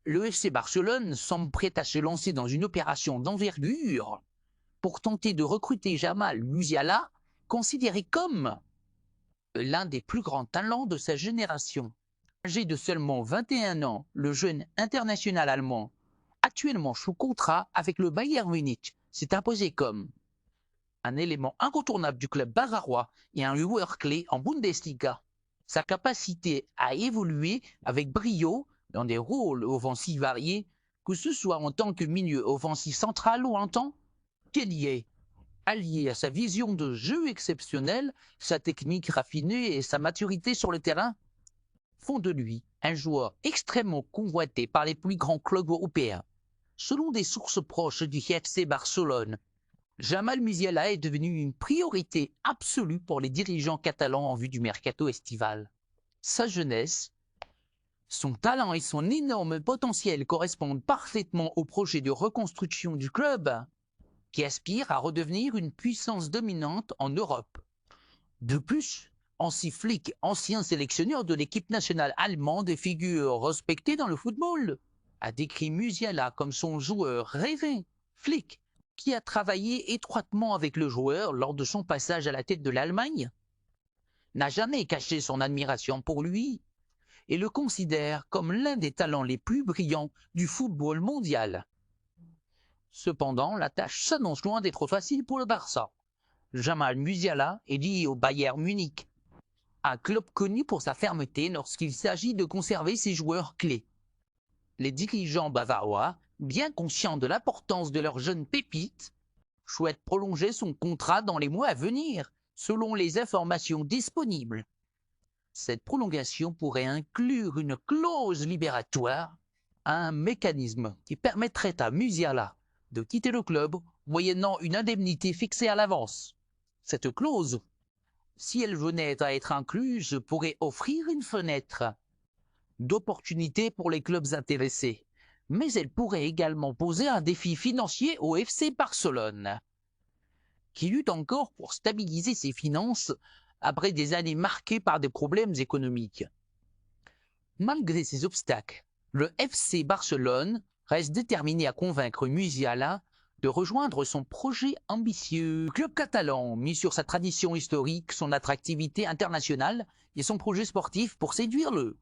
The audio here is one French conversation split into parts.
Le FC Barcelone semble prêt à se lancer dans une opération d'envergure pour tenter de recruter Jamal Musiala, considéré comme l'un des plus grands talents de sa génération. Âgé de seulement 21 ans, le jeune international allemand, actuellement sous contrat avec le Bayern Munich, s'est imposé comme un élément incontournable du club bavarois et un joueur clé en Bundesliga. Sa capacité à évoluer avec brio dans des rôles offensifs variés, que ce soit en tant que milieu offensif central ou en tant qu'ailier, allié à sa vision de jeu exceptionnelle, sa technique raffinée et sa maturité sur le terrain, font de lui un joueur extrêmement convoité par les plus grands clubs européens. Selon des sources proches du FC Barcelone, Jamal Musiala est devenu une priorité absolue pour les dirigeants catalans en vue du mercato estival. Sa jeunesse, son talent et son énorme potentiel correspondent parfaitement au projet de reconstruction du club, qui aspire à redevenir une puissance dominante en Europe. De plus, Hansi Flick, ancien sélectionneur de l'équipe nationale allemande et figure respectée dans le football, a décrit Musiala comme son joueur rêvé. Flick, qui a travaillé étroitement avec le joueur lors de son passage à la tête de l'Allemagne, n'a jamais caché son admiration pour lui et le considère comme l'un des talents les plus brillants du football mondial. Cependant, la tâche s'annonce loin d'être facile pour le Barça. Jamal Musiala est lié au Bayern Munich, un club connu pour sa fermeté lorsqu'il s'agit de conserver ses joueurs clés. Les dirigeants bavarois, bien conscients de l'importance de leur jeune pépite, souhaitent prolonger son contrat dans les mois à venir, selon les informations disponibles. Cette prolongation pourrait inclure une clause libératoire, un mécanisme qui permettrait à Musiala de quitter le club moyennant une indemnité fixée à l'avance. Cette clause, si elle venait à être incluse, pourrait offrir une fenêtre d'opportunité pour les clubs intéressés, mais elle pourrait également poser un défi financier au FC Barcelone, qui lutte encore pour stabiliser ses finances après des années marquées par des problèmes économiques. Malgré ces obstacles, le FC Barcelone reste déterminé à convaincre Musiala de rejoindre son projet ambitieux. Le club catalan mise sur sa tradition historique, son attractivité internationale et son projet sportif pour séduire le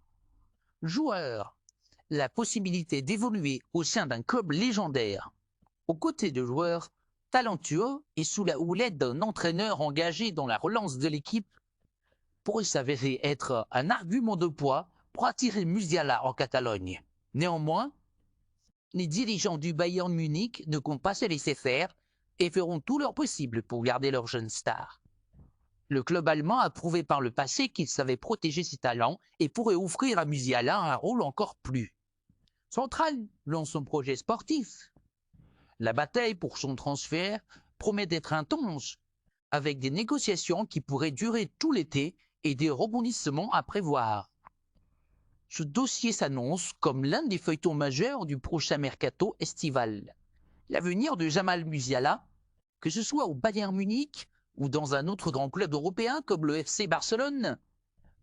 joueur. La possibilité d'évoluer au sein d'un club légendaire, aux côtés de joueurs talentueux et sous la houlette d'un entraîneur engagé dans la relance de l'équipe, pourrait s'avérer être un argument de poids pour attirer Musiala en Catalogne. Néanmoins, les dirigeants du Bayern Munich ne comptent pas se laisser faire et feront tout leur possible pour garder leur jeune star. Le club allemand a prouvé par le passé qu'il savait protéger ses talents et pourrait offrir à Musiala un rôle encore plus central dans son projet sportif. La bataille pour son transfert promet d'être intense, avec des négociations qui pourraient durer tout l'été et des rebondissements à prévoir. Ce dossier s'annonce comme l'un des feuilletons majeurs du prochain mercato estival. L'avenir de Jamal Musiala, que ce soit au Bayern Munich ou dans un autre grand club européen comme le FC Barcelone,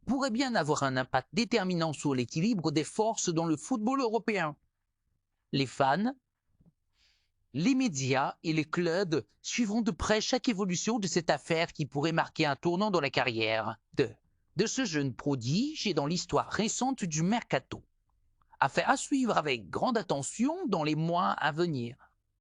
pourrait bien avoir un impact déterminant sur l'équilibre des forces dans le football européen. Les fans, les médias et les clubs suivront de près chaque évolution de cette affaire qui pourrait marquer un tournant dans la carrière de ce jeune prodige et dans l'histoire récente du mercato. Affaire à suivre avec grande attention dans les mois à venir.